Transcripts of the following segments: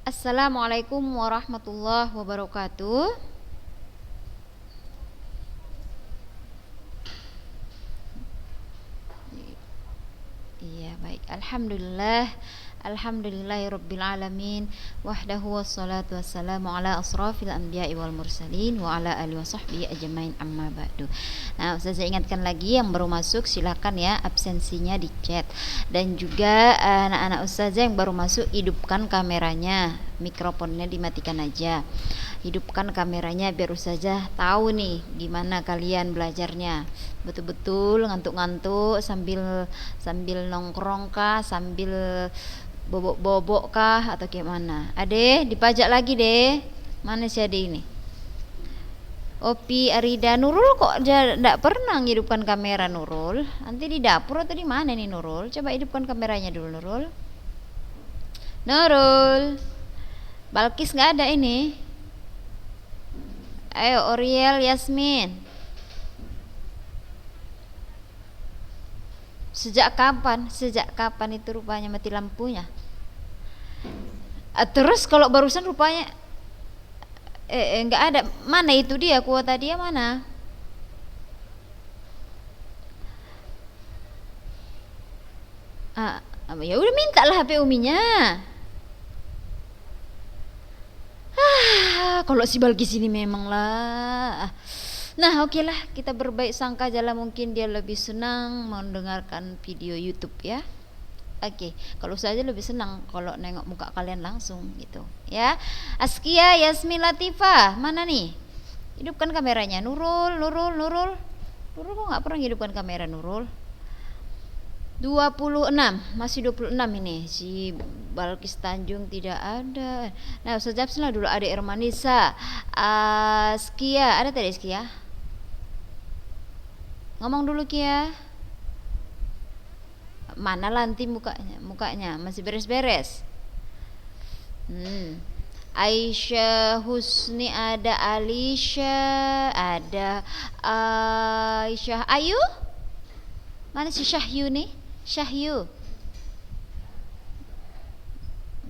Assalamualaikum warahmatullahi wabarakatuh. Iya, baik. Alhamdulillah. Alhamdulillahirabbil alamin. Wahdahu wassalatu wassalamu ala asrafil anbiya'i wal mursalin wa ala alihi wasahbihi ajmain amma ba'du. Nah, saya ingatkan lagi yang baru masuk silakan ya absensinya di chat. Dan juga anak-anak ustazah yang baru masuk hidupkan kameranya, mikrofonnya dimatikan aja. Hidupkan kameranya biar ustazah tahu nih gimana kalian belajarnya. Betul-betul ngantuk-ngantuk sambil sambil nongkrong kah, sambil bobok-bobok kah atau gimana? Ade, dipajak lagi deh. Mana si Ade ini? Opi Arida Nurul kok tidak pernah hidupkan kamera Nurul. Nanti di dapur atau di mana nih Nurul? Coba hidupkan kameranya dulu Nurul. Nurul. Balkis nggak ada ini. Ayo Oriel Yasmin. Sejak kapan? Sejak kapan itu rupanya mati lampunya? Terus kalau barusan rupanya nggak ada. Mana itu dia, kuota dia mana? Ya udah mintalah HP Uminya. Kalau si Balkis ini memang lah. Nah, oke lah, kita berbaik sangka aja lah, mungkin dia lebih senang mendengarkan video YouTube ya. Oke, kalau saya lebih senang kalau nengok muka kalian langsung gitu ya. Askia Yasmin Latifah, mana nih? Hidupkan kameranya. Nurul kok nggak pernah hidupkan kamera Nurul? 26, masih 26 ini. Si Balkis Tanjung tidak ada. Nah, Ustaz lah dulu, ada Irmanisa. Askia, ada tadi Askia? Ngomong dulu Kia. Mana lanti mukanya masih beres-beres. Aisyah Husni ada, Alisha ada, Aisyah Ayu. Mana si Syahyu nih? Syahyu.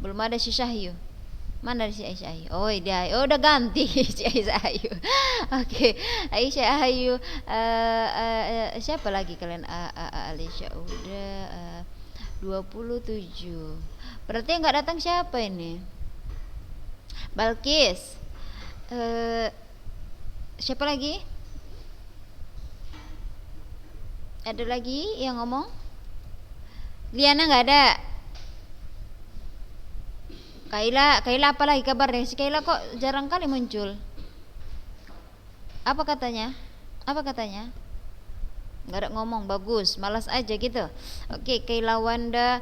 Belum ada si Syahyu. Mana si Aisyah Ayu? Oh dia, udah ganti si Aisyah Ayu. Oke, Aisyah Ayu. Siapa lagi kalian? Alisha udah 27. Berarti yang nggak datang siapa ini? Balkis. Siapa lagi? Ada lagi yang ngomong? Liana nggak ada. Kaila apa lagi kabarnya? Si Kaila kok jarang kali muncul. Apa katanya? Nggak ada ngomong, bagus, malas aja gitu. Oke, Kaila Wanda,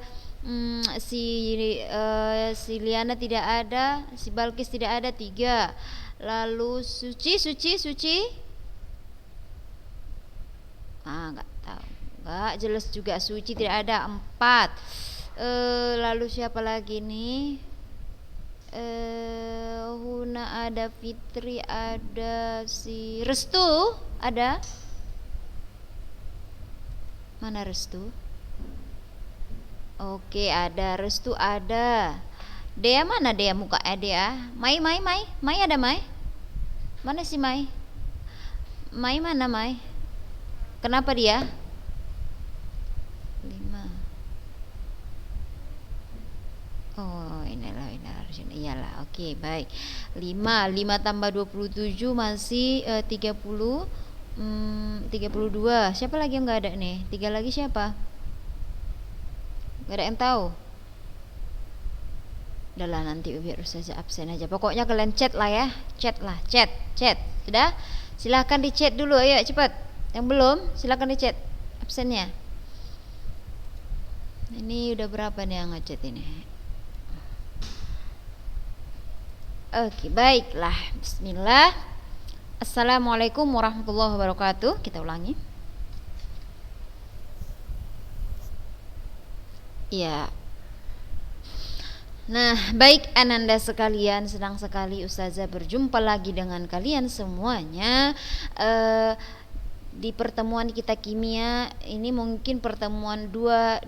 si Liana tidak ada, si Balkis tidak ada, 3. Lalu Suci. Nggak tahu. Nggak jelas juga, Suci tidak ada, 4. Lalu siapa lagi nih? Huna ada, Fitri ada, si Restu ada. Mana Restu? Oke, ada Restu ada. Dea mana Dea, muka Dea? Mai ada Mai? Mana si Mai? Mai mana Mai? Kenapa dia? 5. Oh, inilah iyalah. Oke, baik. 5 tambah 27 masih 30. 32. Siapa lagi yang nggak ada nih? 3 lagi siapa? Nggak ada yang tahu. Udah lah, nanti biar saja absen aja. Pokoknya kalian chat lah ya. Chat. Sudah? Silahkan di chat dulu, ayo cepat. Yang belum, silahkan di chat absennya. Ini udah berapa nih yang ngechat ini? Oke, baiklah. Bismillah. Assalamualaikum warahmatullahi wabarakatuh. Kita ulangi. Ya. Nah, baik ananda sekalian, senang sekali Ustazah berjumpa lagi dengan kalian semuanya. di pertemuan kita kimia ini mungkin pertemuan dua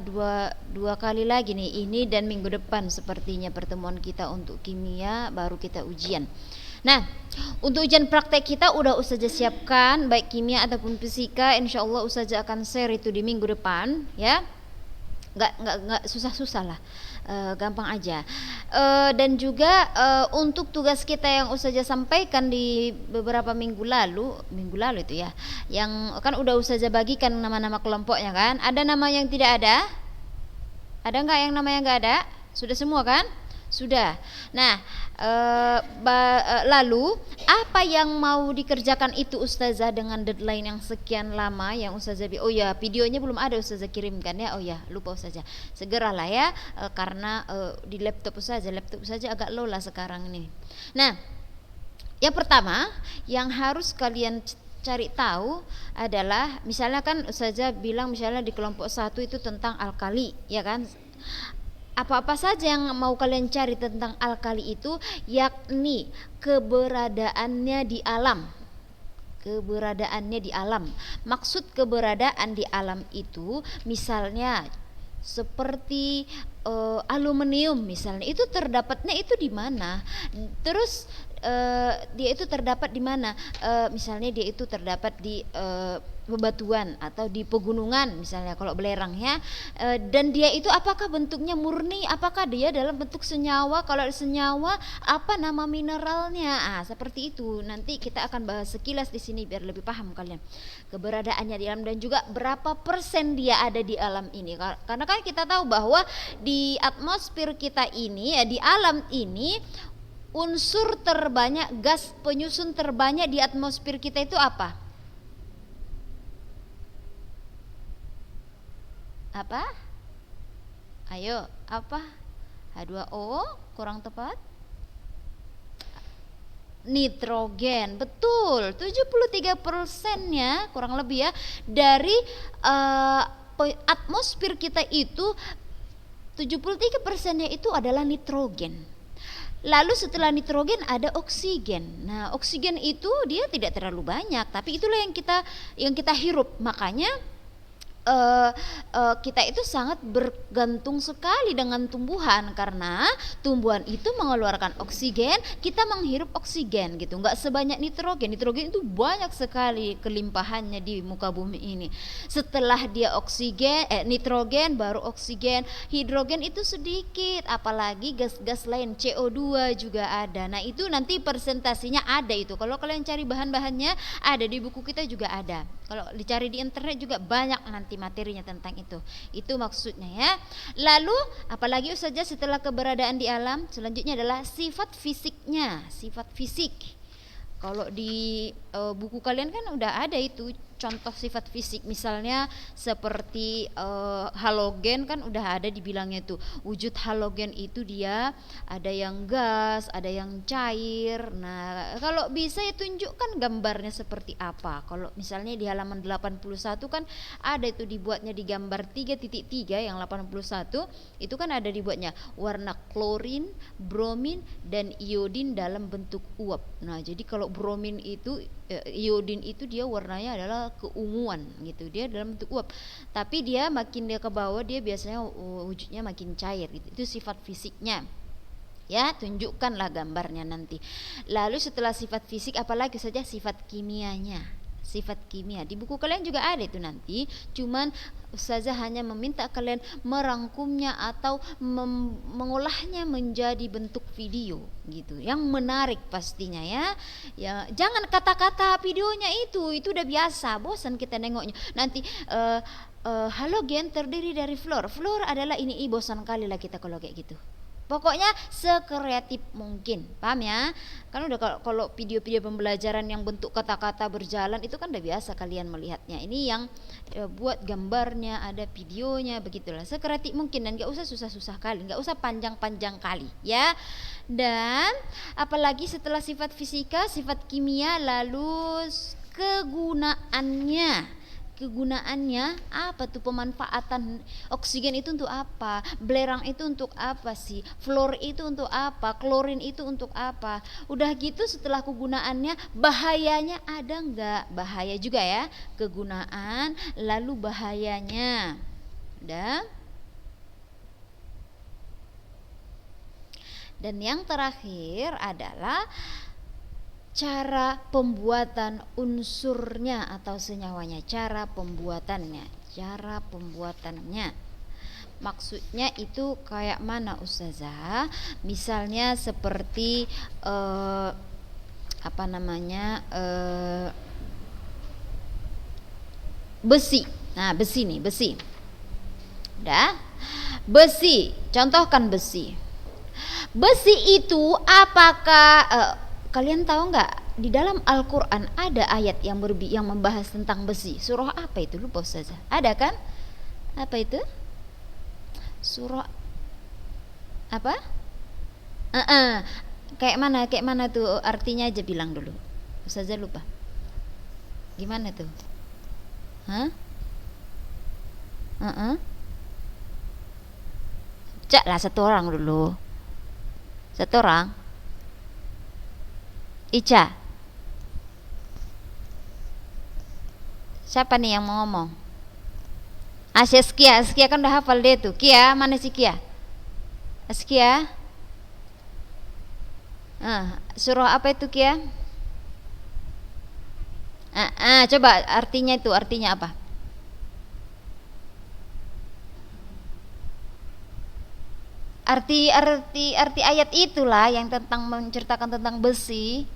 kali lagi nih, ini dan minggu depan sepertinya pertemuan kita untuk kimia, baru kita ujian. Nah, untuk ujian praktek kita udah Ustazah siapkan baik kimia ataupun fisika, insya Allah Ustazah akan share itu di minggu depan ya. Nggak susah-susah lah, gampang aja. Dan juga untuk tugas kita yang Ustazah sampaikan di beberapa minggu lalu itu ya, yang kan udah Ustazah bagikan nama-nama kelompoknya kan. Ada nama yang tidak ada? Ada nggak yang namanya nggak ada? Sudah semua kan? Sudah. Nah, lalu apa yang mau dikerjakan itu Ustazah dengan deadline yang sekian lama yang Ustazah oh ya, videonya belum ada Ustazah kirimkan ya. Oh ya, lupa Ustazah. Segeralah ya, karena di laptop Ustazah agak low lah sekarang ini. Nah, yang pertama yang harus kalian cari tahu adalah, misalnya kan Ustazah bilang misalnya di kelompok 1 itu tentang alkali, ya kan? Apa-apa saja yang mau kalian cari tentang alkali itu, yakni keberadaannya di alam. Keberadaannya di alam. Maksud keberadaan di alam itu misalnya seperti aluminium misalnya, itu terdapatnya itu di mana? Terus dia itu terdapat di mana? Misalnya dia itu terdapat di bebatuan atau di pegunungan misalnya kalau belerang ya. Dan dia itu apakah bentuknya murni, apakah dia dalam bentuk senyawa? Kalau senyawa, apa nama mineralnya? Seperti itu. Nanti kita akan bahas sekilas di sini biar lebih paham kalian keberadaannya di alam, dan juga berapa persen dia ada di alam ini. Karena kan kita tahu bahwa di atmosfer kita ini ya, di alam ini unsur terbanyak, gas penyusun terbanyak di atmosfer kita itu apa? Apa? Ayo, apa? H2O, kurang tepat. Nitrogen, betul. 73%-nya kurang lebih ya dari atmosfer kita itu, 73%-nya itu adalah nitrogen. Lalu setelah nitrogen ada oksigen. Nah, oksigen itu dia tidak terlalu banyak, tapi itulah yang kita hirup. Makanya kita itu sangat bergantung sekali dengan tumbuhan, karena tumbuhan itu mengeluarkan oksigen, kita menghirup oksigen gitu. Nggak sebanyak nitrogen. Nitrogen itu banyak sekali kelimpahannya di muka bumi ini. Setelah dia nitrogen baru oksigen, hidrogen itu sedikit, apalagi gas-gas lain, CO2 juga ada. Nah, itu nanti presentasinya ada itu. Kalau kalian cari bahan-bahannya ada di buku kita juga ada. Kalau dicari di internet juga banyak nanti materinya tentang itu. Itu maksudnya ya. Lalu apalagi Ustazah setelah keberadaan di alam, selanjutnya adalah sifat fisiknya, sifat fisik. Kalau di buku kalian kan udah ada itu contoh sifat fisik, misalnya seperti halogen kan udah ada dibilangnya tuh, wujud halogen itu dia ada yang gas, ada yang cair. Nah, kalau bisa ya tunjukkan gambarnya seperti apa. Kalau misalnya di halaman 81 kan ada itu dibuatnya di gambar 3.3 yang 81 itu kan ada dibuatnya warna klorin, bromin dan iodin dalam bentuk uap. Nah, jadi kalau bromin itu iodin itu dia warnanya adalah keunguan gitu, dia dalam bentuk uap, tapi dia makin dia ke bawah dia biasanya wujudnya makin cair gitu. Itu sifat fisiknya ya, tunjukkanlah gambarnya nanti. Lalu setelah sifat fisik apalagi saja sifat kimianya. Sifat kimia di buku kalian juga ada itu nanti, cuman Ustazah hanya meminta kalian merangkumnya atau mengolahnya menjadi bentuk video gitu, yang menarik pastinya ya. Ya, jangan kata-kata videonya itu udah biasa, bosan kita nengoknya. Nanti halogen terdiri dari fluor adalah ini, bosan kali lah kita kalau kayak gitu. Pokoknya sekreatif mungkin, paham ya? Kan udah kalau video-video pembelajaran yang bentuk kata-kata berjalan itu kan udah biasa kalian melihatnya. Ini yang buat gambarnya, ada videonya, begitulah. Sekreatif mungkin, dan gak usah susah-susah kali, gak usah panjang-panjang kali ya. Dan apalagi setelah sifat fisika, sifat kimia, lalu kegunaannya. kegunaannya apa tuh, pemanfaatan oksigen itu untuk apa, belerang itu untuk apa sih, fluor itu untuk apa, klorin itu untuk apa. Udah gitu setelah kegunaannya, bahayanya ada nggak? Bahaya juga ya, kegunaan lalu bahayanya. Udah. Dan yang terakhir adalah cara pembuatan unsurnya atau senyawanya, cara pembuatannya. Maksudnya itu kayak mana Ustazah? Misalnya seperti besi. Nah, besi nih, besi. Udah? Besi, contohkan besi. Besi itu apakah kalian tahu nggak, di dalam Al-Quran ada ayat yang membahas tentang besi? Surah apa itu? Lupa Ustazah. Ada kan? Apa itu? Surah apa? Kayak mana tuh artinya aja bilang dulu. Ustazah lupa. Gimana tuh? Hah? Cak lah satu orang dulu. Satu orang. Ica. Siapa nih yang mau ngomong? Skia kan udah hafal deh tuh. Kia, mana sih Kia? Skia. Surah apa itu Kia? Coba artinya apa? Arti ayat itulah yang menceritakan tentang besi.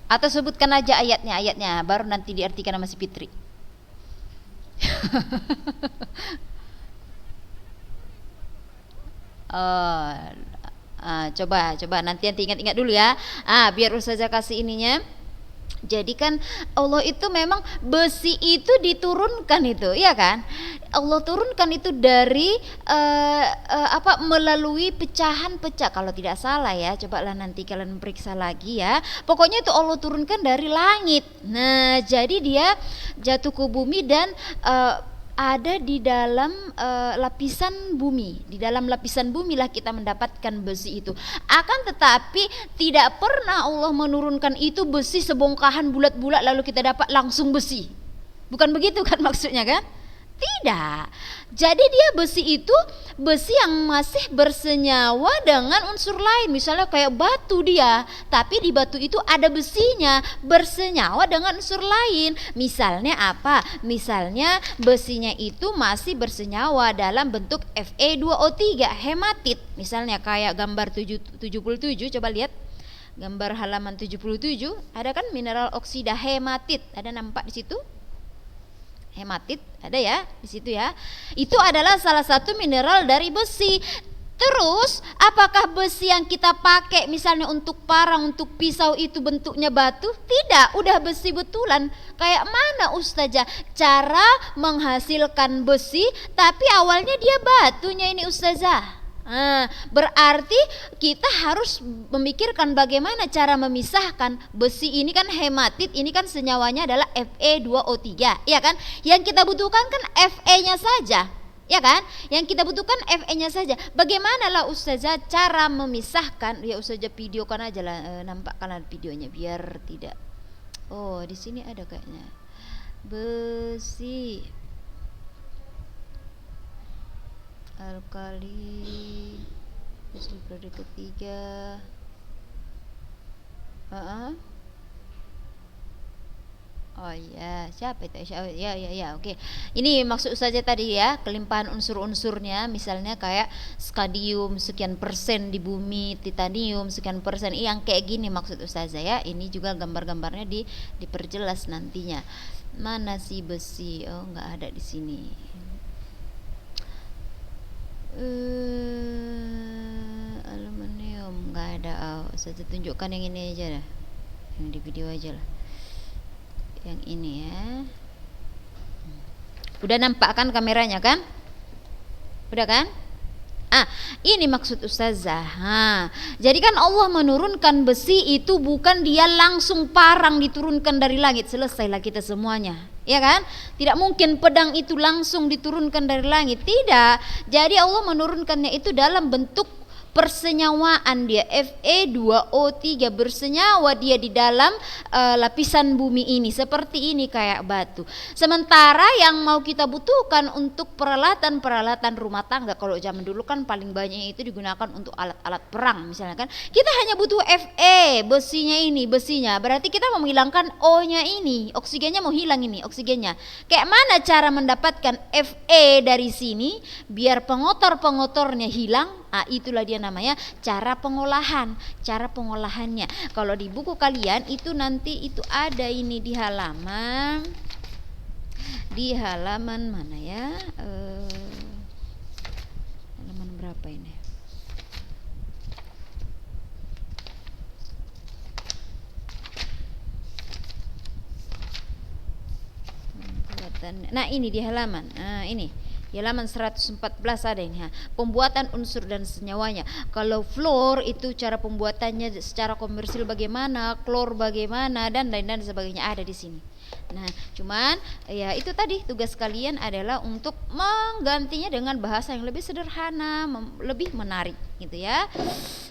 Atau sebutkan aja ayatnya, baru nanti diartikan sama si Fitri. Coba nanti ingat-ingat dulu ya. Biar Ustazah kasih ininya. Jadi kan Allah itu memang besi itu diturunkan itu, ya kan? Allah turunkan itu dari melalui pecahan-pecah kalau tidak salah ya. Cobalah nanti kalian periksa lagi ya. Pokoknya itu Allah turunkan dari langit. Nah, jadi dia jatuh ke bumi dan ada di dalam lapisan bumi. Di dalam lapisan bumi lah kita mendapatkan besi itu. Akan tetapi tidak pernah Allah menurunkan itu besi sebongkahan bulat-bulat lalu kita dapat langsung besi. Bukan begitu kan maksudnya kan? Tidak. Jadi dia besi itu besi yang masih bersenyawa dengan unsur lain. Misalnya kayak batu dia, tapi di batu itu ada besinya, bersenyawa dengan unsur lain. Misalnya apa? Misalnya besinya itu masih bersenyawa dalam bentuk Fe2O3, hematit. Misalnya kayak gambar 77, coba lihat. Gambar halaman 77, ada kan mineral oksida hematit. Ada nampak di situ? Hematit ada ya di situ ya. Itu adalah salah satu mineral dari besi. Terus apakah besi yang kita pakai misalnya untuk parang, untuk pisau itu bentuknya batu? Tidak, udah besi betulan. Kayak mana Ustazah cara menghasilkan besi tapi awalnya dia batunya ini Ustazah? Berarti kita harus memikirkan bagaimana cara memisahkan besi ini kan hematit, ini kan senyawanya adalah Fe2O3, ya kan? Yang kita butuhkan kan Fe-nya saja, ya kan? Yang kita butuhkan Fe-nya saja. Bagaimana lah Ustazah cara memisahkan? Ya Ustazah videokan aja lah, nampakkan videonya biar tidak. Oh, di sini ada kayaknya besi alkali besi periode ketiga. Oh ya, siapa itu? Ya, oke. Ini maksud saja tadi ya, kelimpahan unsur-unsurnya, misalnya kayak skadium sekian persen di bumi, titanium sekian persen, yang kayak gini maksud Ustazah ya. Ini juga gambar-gambarnya diperjelas nantinya. Mana sih besi? Oh, nggak ada di sini. Aluminium nggak ada. Saya tunjukkan yang ini aja dah, yang di video aja lah, yang ini ya. Udah nampak kan kameranya kan? Udah kan? Ini maksud ustazah. Jadi kan Allah menurunkan besi itu bukan dia langsung parang diturunkan dari langit, selesailah kita semuanya. Ya kan? Tidak mungkin pedang itu langsung diturunkan dari langit. Tidak. Jadi Allah menurunkannya itu dalam bentuk persenyawaan dia, Fe2O3, bersenyawa dia di dalam lapisan bumi ini seperti ini kayak batu. Sementara yang mau kita butuhkan untuk peralatan rumah tangga, kalau zaman dulu kan paling banyak itu digunakan untuk alat-alat perang misalnya kan, kita hanya butuh Fe, besinya, berarti kita mau menghilangkan O-nya ini, oksigennya mau hilang ini oksigennya. Kayak mana cara mendapatkan Fe dari sini biar pengotor-pengotornya hilang? Itulah dia namanya cara pengolahannya. Kalau di buku kalian itu nanti itu ada ini di halaman mana ya? Halaman berapa ini? Nah, ini di halaman. Ini di halaman 114 ada ini. Pembuatan unsur dan senyawanya. Kalau fluor itu cara pembuatannya secara komersil bagaimana, klor bagaimana, dan lain-lain sebagainya ada di sini. Nah, cuman ya itu tadi tugas kalian adalah untuk menggantinya dengan bahasa yang lebih sederhana, lebih menarik gitu ya.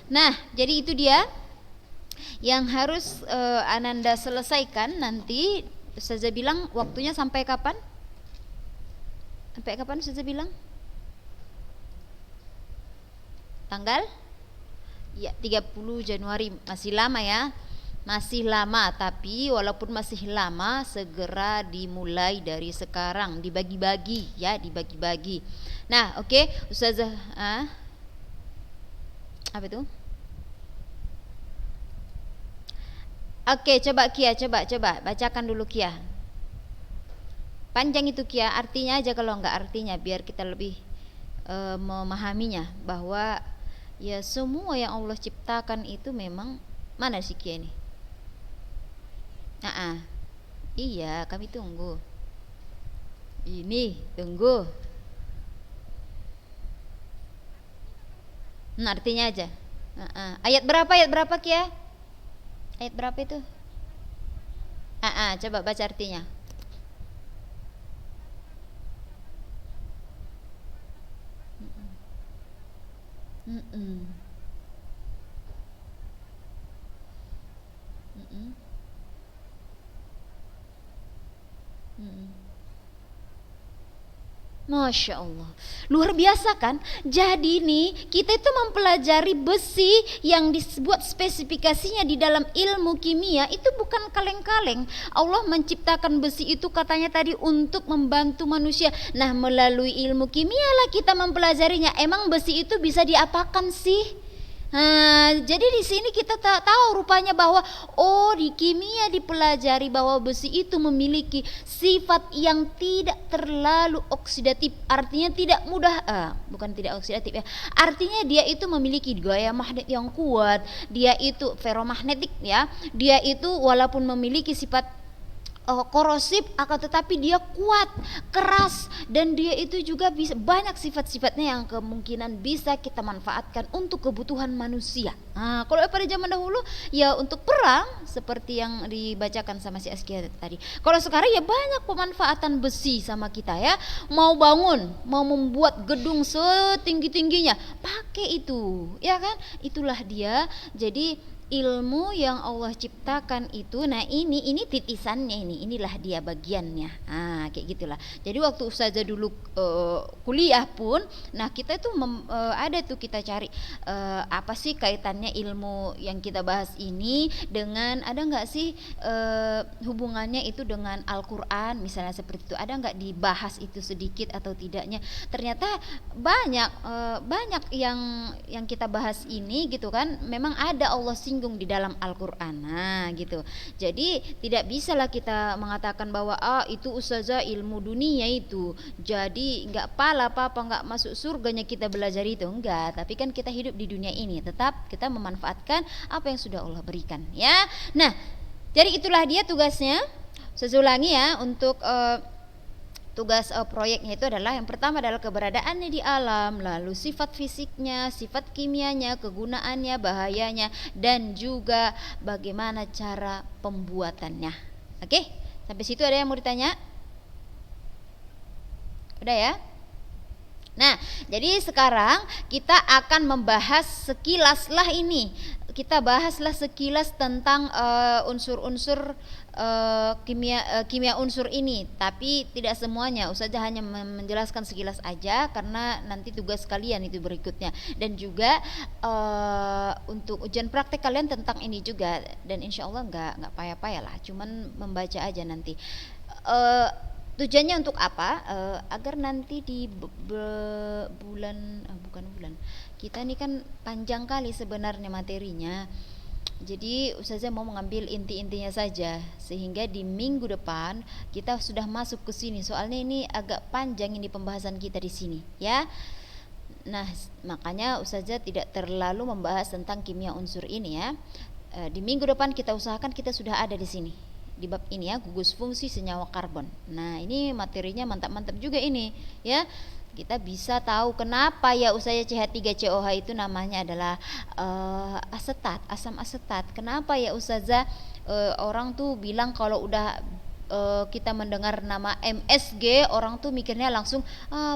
Nah, jadi itu dia yang harus Ananda selesaikan nanti. Ustazah bilang waktunya sampai kapan? Sampai kapan Ustazah bilang? Tanggal? Ya, 30 Januari. Masih lama ya. Masih lama, tapi walaupun masih lama, segera dimulai dari sekarang, dibagi-bagi ya, dibagi-bagi. Nah, oke, Ustazah, apa itu? Oke, coba Kia, coba bacakan dulu Kia. Panjang itu Kia, artinya aja kalau enggak artinya, biar kita lebih memahaminya bahwa ya semua yang Allah ciptakan itu memang, mana sih Kia ini? Iya, kami tunggu. Ini tunggu. Artinya aja. Ayat berapa Kia? Ayat berapa itu? Coba baca artinya. Masya Allah, luar biasa kan? Jadi nih kita itu mempelajari besi yang disebut spesifikasinya di dalam ilmu kimia itu bukan kaleng-kaleng. Allah menciptakan besi itu katanya tadi untuk membantu manusia. Nah, melalui ilmu kimia lah kita mempelajarinya. Emang besi itu bisa diapakan sih? Jadi di sini kita tahu rupanya bahwa di kimia dipelajari bahwa besi itu memiliki sifat yang tidak terlalu oksidatif, artinya tidak mudah, bukan tidak oksidatif ya, artinya dia itu memiliki gaya magnet yang kuat, dia itu ferromagnetik ya, dia itu walaupun memiliki sifat korosif akan tetapi dia kuat, keras, dan dia itu juga bisa banyak sifat-sifatnya yang kemungkinan bisa kita manfaatkan untuk kebutuhan manusia. Kalau pada zaman dahulu ya untuk perang seperti yang dibacakan sama si Askia tadi. Kalau sekarang ya banyak pemanfaatan besi sama kita ya. Mau bangun, mau membuat gedung setinggi-tingginya, pakai itu, ya kan? Itulah dia. Jadi ilmu yang Allah ciptakan itu, nah ini titisannya, inilah dia bagiannya, kayak gitulah. Jadi waktu ustazah dulu kuliah pun, nah kita itu ada tuh kita cari apa sih kaitannya ilmu yang kita bahas ini dengan, ada nggak sih hubungannya itu dengan Al-Quran misalnya seperti itu, ada nggak dibahas itu sedikit atau tidaknya. Ternyata banyak yang kita bahas ini gitu kan, memang ada Allah singgung di dalam Al-Quran, gitu. Jadi tidak bisalah kita mengatakan bahwa itu ustazah ilmu dunia itu, jadi nggak pala apa nggak masuk surganya kita belajar itu, enggak. Tapi kan kita hidup di dunia ini, tetap kita memanfaatkan apa yang sudah Allah berikan ya. Nah, jadi itulah dia tugasnya. Saya ulangi ya, untuk Tugas proyeknya itu adalah yang pertama adalah keberadaannya di alam, lalu sifat fisiknya, sifat kimianya, kegunaannya, bahayanya, dan juga bagaimana cara pembuatannya. Oke, sampai situ ada yang mau ditanya? Udah ya? Nah, jadi sekarang kita akan membahas sekilas lah ini. Kita bahaslah sekilas tentang unsur-unsur kimia unsur ini, tapi tidak semuanya. Ustazah hanya menjelaskan sekilas aja karena nanti tugas kalian itu berikutnya, dan juga untuk ujian praktek kalian tentang ini juga, dan insya Allah nggak payah-payah lah, cuman membaca aja nanti. Tujuannya untuk apa? Agar nanti di bukan bulan, kita ini kan panjang kali sebenarnya materinya. Jadi Ustazah mau mengambil inti-intinya saja, sehingga di minggu depan kita sudah masuk ke sini. Soalnya ini agak panjang ini pembahasan kita di sini, ya. Nah, makanya Ustazah tidak terlalu membahas tentang kimia unsur ini ya. Di minggu depan kita usahakan kita sudah ada di sini, di bab ini ya, gugus fungsi senyawa karbon. Nah, ini materinya mantap-mantap juga ini ya. Kita bisa tahu kenapa ya Ustazah CH3COH itu namanya adalah asetat, asam asetat. Kenapa ya Ustazah orang tuh bilang kalau udah kita mendengar nama MSG, orang tuh mikirnya langsung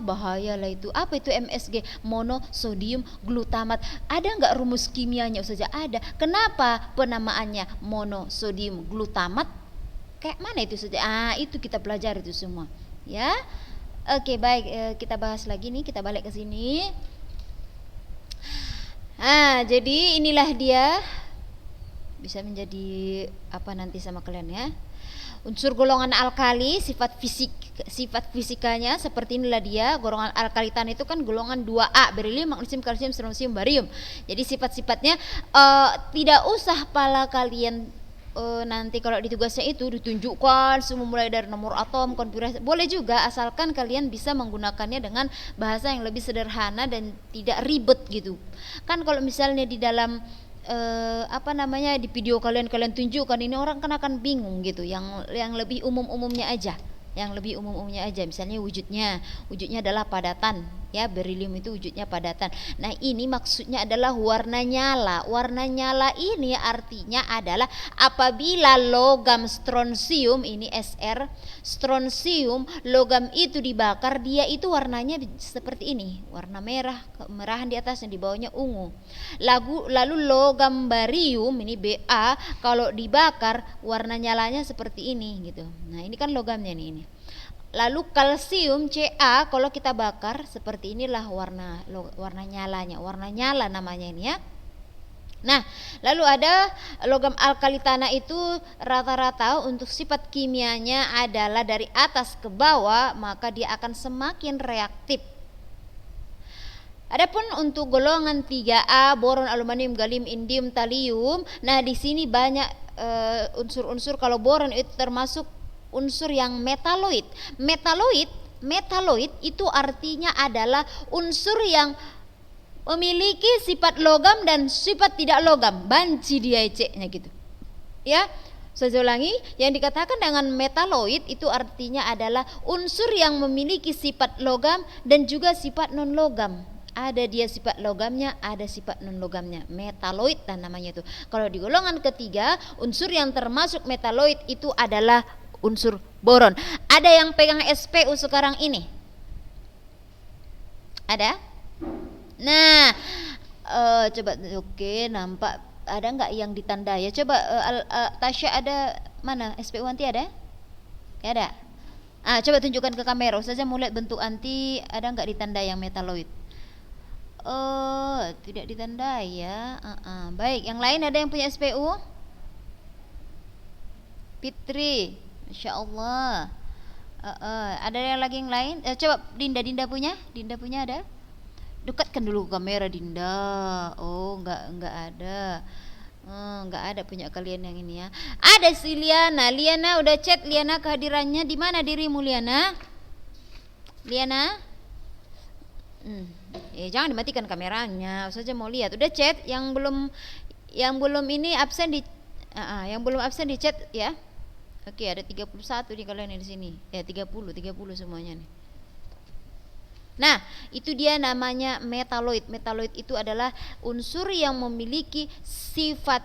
bahaya lah itu. Apa itu MSG? Monosodium glutamat. Ada nggak rumus kimianya Ustazah? Ada. Kenapa penamaannya monosodium glutamat? Kayak mana itu Ustazah? Itu kita pelajari itu semua ya. Oke, baik, kita bahas lagi nih, kita balik ke sini. Jadi inilah dia, bisa menjadi apa nanti sama kalian ya. Unsur golongan alkali, sifat fisikanya seperti inilah dia. Golongan alkalitan itu kan golongan 2A, berilium, magnesium, kalsium, strontium, barium. Jadi sifat-sifatnya tidak usah pala kalian nanti kalau di tugasnya itu ditunjukkan semua mulai dari nomor atom, konfigurasi. Boleh juga, asalkan kalian bisa menggunakannya dengan bahasa yang lebih sederhana dan tidak ribet gitu. Kan kalau misalnya di dalam di video kalian tunjukkan ini, orang kan akan bingung gitu. Yang lebih umumnya aja. Misalnya wujudnya adalah padatan ya, berilium itu wujudnya padatan. Nah, ini maksudnya adalah warna nyala ini artinya adalah apabila logam strontium ini Sr, strontium, logam itu dibakar, dia itu warnanya seperti ini, warna merah, kemerahan di atasnya, di bawahnya ungu. Lalu logam barium ini Ba, kalau dibakar warna nyalanya seperti ini gitu. Nah, ini kan logamnya nih ini. Lalu kalsium Ca, kalau kita bakar seperti inilah warna nyalanya, warna nyala namanya ini ya. Nah, lalu ada logam alkali tanah itu rata-rata untuk sifat kimianya adalah dari atas ke bawah, maka dia akan semakin reaktif. Adapun untuk golongan 3A, boron, aluminium, gallium, indium, thallium. Nah, di sini banyak unsur-unsur. Kalau boron itu termasuk unsur yang metaloid. Metaloid itu artinya adalah unsur yang memiliki sifat logam dan sifat tidak logam. Banci dia eceknya gitu. Ya, saya ulangi, yang dikatakan dengan metaloid itu artinya adalah unsur yang memiliki sifat logam dan juga sifat non logam. Ada dia sifat logamnya, ada sifat non logamnya. Metaloid dan namanya itu. Kalau di golongan ketiga, unsur yang termasuk metaloid itu adalah unsur boron. Ada yang pegang SPU sekarang ini? Ada? Nah, coba oke, nampak ada nggak yang ditandai ya? Coba Tasya, ada mana SPU anti ada? Ya ada. Coba tunjukkan ke kamera. Ustazah mau lihat bentuk anti, ada nggak ditandai yang metaloid? Tidak ditandai ya. Baik, yang lain ada yang punya SPU? Fitri, Masya Allah. Ada yang lagi yang lain? Coba Dinda punya? Dinda punya ada? Dekatkan dulu kamera Dinda. Oh, enggak ada. Enggak ada punya kalian yang ini ya. Ada si Liana. Liana udah chat Liana kehadirannya. Di mana dirimu Liana? Liana? Jangan dimatikan kameranya. Saja mau lihat. Udah chat yang belum ini absen di yang belum absen di chat ya. Oke, ada 31 nih kalian yang di sini. 30 semuanya nih. Nah, itu dia namanya metaloid. Metaloid itu adalah unsur yang memiliki sifat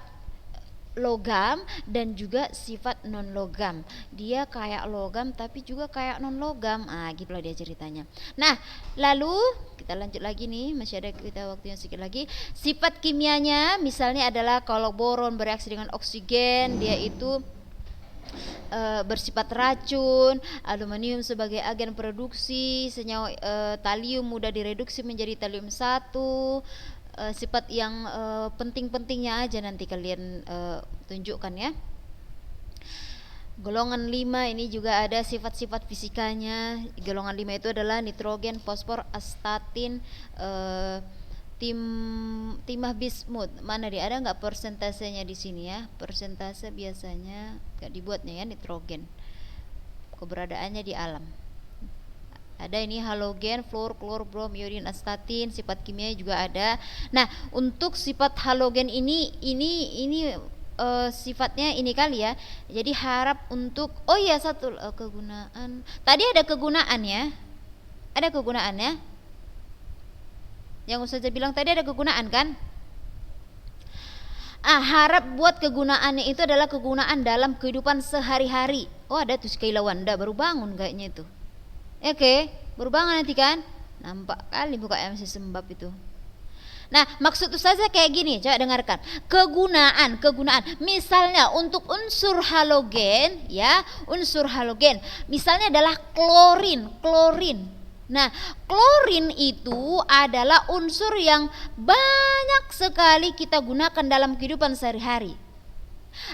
logam dan juga sifat non logam. Dia kayak logam tapi juga kayak non logam. Gitulah dia ceritanya. Nah, lalu kita lanjut lagi nih, masih ada kita waktu yang sedikit lagi. Sifat kimianya misalnya adalah kalau boron bereaksi dengan oksigen, dia itu bersifat racun. Aluminium sebagai agen produksi senyawa talium mudah direduksi menjadi talium 1. Sifat yang penting-pentingnya aja nanti kalian tunjukkan ya. Golongan 5 ini juga ada sifat-sifat fisikanya. Golongan 5 itu adalah nitrogen, fosfor, astatin, timah bismut. Mana dia? Ada nggak persentasenya di sini ya? Persentase biasanya nggak dibuatnya ya, nitrogen. Keberadaannya di alam. Ada ini halogen, fluor, klor, brom, iodin, astatin. Sifat kimia juga ada. Nah, untuk sifat halogen ini sifatnya ini kali ya. Jadi harap untuk satu kegunaan. Tadi ada kegunaan ya. Ada kegunaannya. Yang Ustazah bilang tadi ada kegunaan kan? Harap buat kegunaannya itu adalah kegunaan dalam kehidupan sehari-hari. Ada tuh Kailawanda baru bangun kayaknya itu. Oke, baru bangun nanti kan? Nampak kali buka MC Sembab itu. Nah, maksud Ustazah kayak gini, coba dengarkan. Kegunaan. Misalnya untuk unsur halogen ya, unsur halogen. Misalnya adalah klorin. Nah, klorin itu adalah unsur yang banyak sekali kita gunakan dalam kehidupan sehari-hari.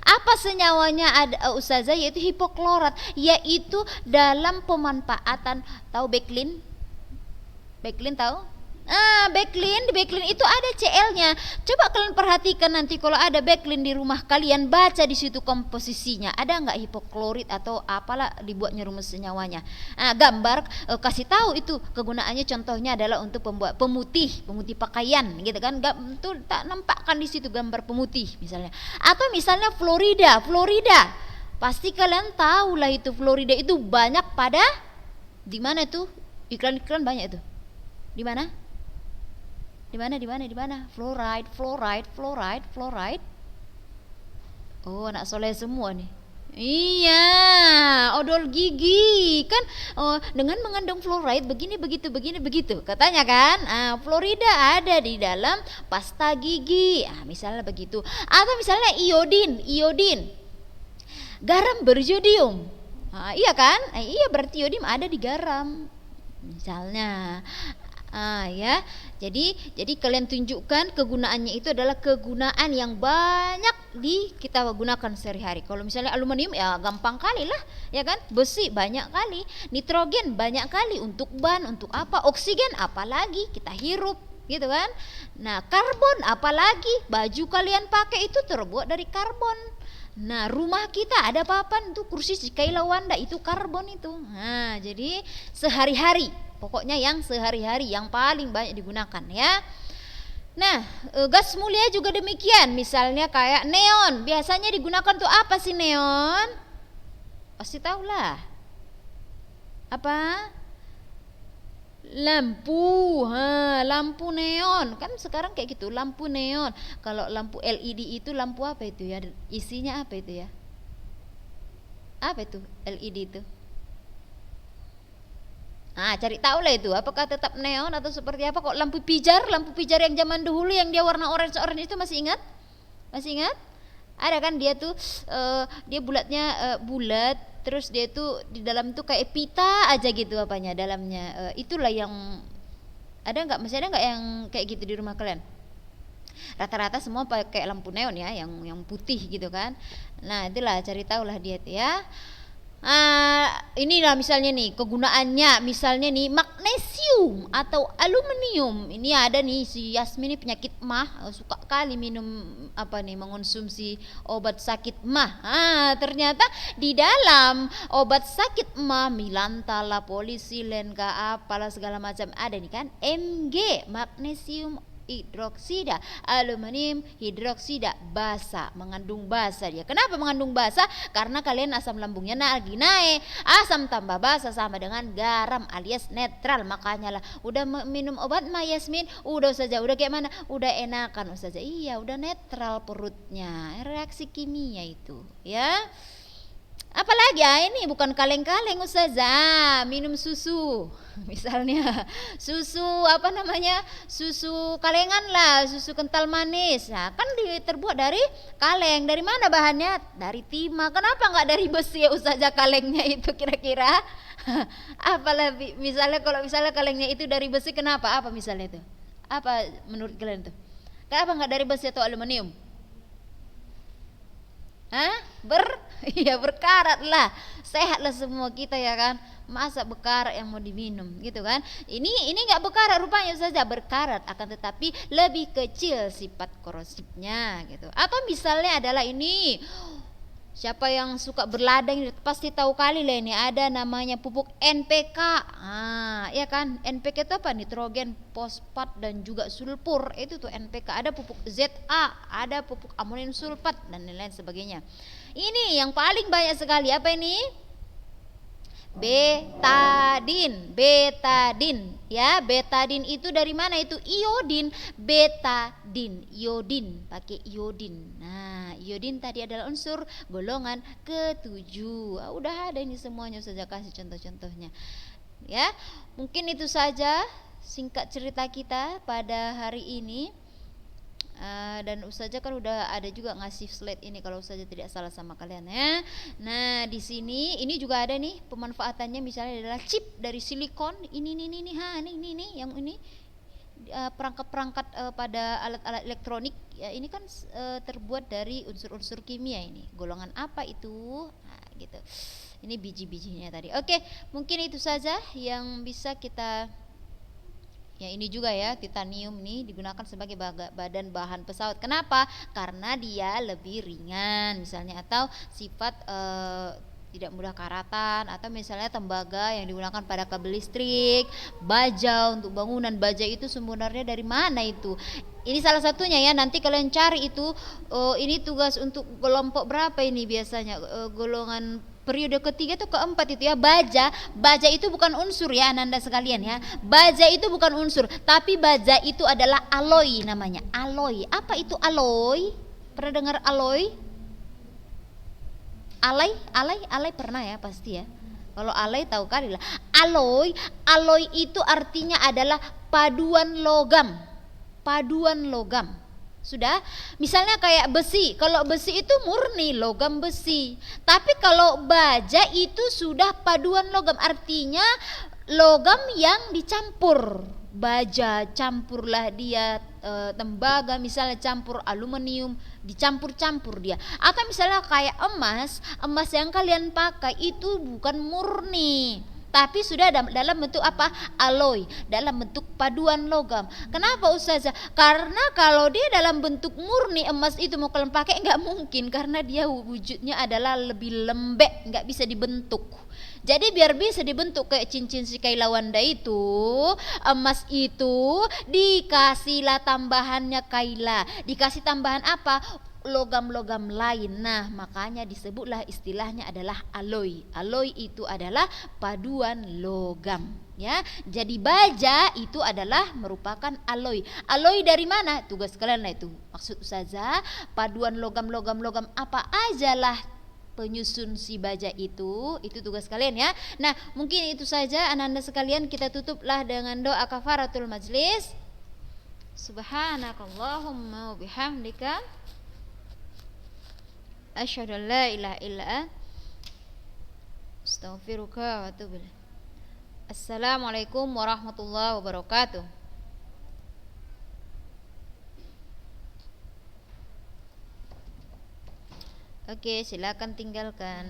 Apa senyawanya Ustazah? Yaitu hipoklorat, yaitu dalam pemanfaatan. Tahu backlin? Backlin tahu? Backlin itu ada Cl-nya. Coba kalian perhatikan nanti kalau ada backlin di rumah kalian, baca di situ komposisinya. Ada nggak hipoklorit atau apalah dibuatnya rumus senyawanya. Gambar kasih tahu itu kegunaannya. Contohnya adalah untuk pembuat pemutih pakaian, gitu kan? Itu tak nampakkan di situ gambar pemutih misalnya. Atau misalnya Florida. Pasti kalian tahu lah itu Florida itu banyak pada di mana tuh? Iklan-iklan banyak itu. Di mana? Fluoride. Anak soleh semua nih. Iya, odol gigi kan dengan mengandung fluoride begini begitu katanya kan. Fluorida ada di dalam pasta gigi. Misalnya begitu. Atau misalnya iodin. Garam beryodium. Iya kan? Iya, berarti iodium ada di garam. Misalnya ya. Jadi kalian tunjukkan kegunaannya itu adalah kegunaan yang banyak kita gunakan sehari-hari. Kalau misalnya aluminium ya gampang kali lah, ya kan? Besi banyak kali, nitrogen banyak kali untuk ban, untuk apa? Oksigen apalagi kita hirup, gitu kan? Nah, karbon apalagi baju kalian pakai itu terbuat dari karbon. Nah, rumah kita ada papan itu kursi Kailawanda itu karbon itu. Nah, jadi sehari-hari, pokoknya yang sehari-hari yang paling banyak digunakan ya. Nah, gas mulia juga demikian. Misalnya kayak neon. Biasanya digunakan tuh apa sih neon? Pasti tahu lah. Apa? Lampu neon. Kan sekarang kayak gitu, lampu neon. Kalau lampu LED itu lampu apa itu ya? Isinya apa itu ya? Apa itu LED itu? Cari tahu lah itu, apakah tetap neon atau seperti apa. Kok lampu pijar yang zaman dahulu yang dia warna orange itu masih ingat? Ada kan dia tuh dia bulatnya bulat, terus dia tuh di dalam tuh kayak pita aja gitu apanya dalamnya. Itulah yang ada nggak? Masih ada nggak yang kayak gitu di rumah kalian? Rata-rata semua pakai lampu neon ya, yang putih gitu kan. Nah, itulah cari tahu lah dia tuh ya. Inilah misalnya nih kegunaannya, misalnya nih magnesium atau aluminium. Ini ada nih si Yasmin ini penyakit mah, suka kali minum mengonsumsi obat sakit mah. Ternyata di dalam obat sakit mah Milantala, polisilen, apalah segala macam ada nih kan, Mg, magnesium hidroksida. Aluminium hidroksida basa, mengandung basa dia. Kenapa mengandung basa? Karena kalian asam lambungnya lagi naik. Asam tambah basa sama dengan garam alias netral. Makanya lah udah minum obat mah Yasmin, udah saja, udah kayak mana? Udah enakan saja. Iya, udah netral perutnya. Reaksi kimia itu, ya. Apalagi ya, ini bukan kaleng-kaleng Ustazah, minum susu misalnya, susu apa namanya, susu kalengan lah, susu kental manis. Nah kan terbuat dari kaleng. Dari mana bahannya? Dari timah. Kenapa nggak dari besi ya Ustazah kalengnya itu kira-kira? Apalagi misalnya, kalau misalnya kalengnya itu dari besi, kenapa? Apa misalnya itu? Apa menurut kalian itu? Kenapa nggak dari besi atau aluminium? Hah? Iya berkarat lah, sehatlah semua kita ya kan. Masa berkarat yang mau diminum gitu kan? Ini nggak berkarat rupanya saja, berkarat akan tetapi lebih kecil sifat korosifnya gitu. Atau misalnya adalah ini, siapa yang suka berladang pasti tahu kali lah, ini ada namanya pupuk NPK. Ya kan? NPK itu apa? Nitrogen, fosfat dan juga sulfur. Itu tuh NPK. Ada pupuk ZA, ada pupuk amonium sulfat dan lain-lain sebagainya. Ini yang paling banyak sekali apa ini? Betadin ya. Betadin itu dari mana? Itu iodin. Betadin, iodin, pakai iodin. Nah, iodin tadi adalah unsur golongan ketujuh. Udah ada ini semuanya, saja kasih contoh-contohnya ya. Mungkin itu saja singkat cerita kita pada hari ini. Dan Ustazah kan udah ada juga ngasih slide ini kalau Ustazah tidak salah sama kalian ya. Nah di sini ini juga ada nih pemanfaatannya, misalnya adalah chip dari silikon. Ini yang ini perangkat-perangkat pada alat-alat elektronik ya. Ini kan terbuat dari unsur-unsur kimia. Ini golongan apa itu? Nah, gitu. Ini biji-bijinya tadi. Oke, mungkin itu saja yang bisa kita. Ya ini juga ya, titanium nih digunakan sebagai badan bahan pesawat. Kenapa? Karena dia lebih ringan misalnya, atau sifat tidak mudah karatan, atau misalnya tembaga yang digunakan pada kabel listrik, baja untuk bangunan. Baja itu sebenarnya dari mana itu? Ini salah satunya ya, nanti kalian cari itu. Ini tugas untuk kelompok berapa ini biasanya? Golongan periode ketiga atau keempat itu ya. Baja itu bukan unsur ya Ananda sekalian ya. Baja itu bukan unsur, tapi baja itu adalah alloy namanya. Alloy. Apa itu alloy? Pernah dengar alloy? Alay pernah ya pasti ya. Kalau alay tahu kali lah. Alloy itu artinya adalah paduan logam. Paduan logam. Sudah, misalnya kayak besi. Kalau besi itu murni logam besi. Tapi kalau baja itu sudah paduan logam, artinya logam yang dicampur. Baja campurlah dia tembaga, misalnya campur aluminium, dicampur-campur dia. Atau misalnya kayak emas yang kalian pakai itu bukan murni, tapi sudah dalam bentuk apa? Alloy, dalam bentuk paduan logam. Kenapa Ustazah? Karena kalau dia dalam bentuk murni emas itu mau kalian pakai nggak mungkin, karena dia wujudnya adalah lebih lembek, nggak bisa dibentuk. Jadi biar bisa dibentuk kayak cincin si Kaila Wanda itu, emas itu dikasihlah tambahannya Kaila. Dikasih tambahan apa? Logam-logam lain. Nah makanya disebutlah istilahnya adalah alloy. Alloy itu adalah paduan logam ya. Jadi baja itu adalah merupakan alloy. Alloy dari mana? Tugas kalian lah itu. Maksud Ustazah, paduan logam-logam apa aja lah penyusun si baja itu tugas kalian ya. Nah mungkin itu saja Ananda sekalian, kita tutuplah dengan doa kafaratul majlis. Subhanakallahumma bihamdika asyhadu an la ilaha illa anta astaghfiruka wa atubu ilaik. Assalamualaikum warahmatullahi wabarakatuh. Oke, silakan tinggalkan.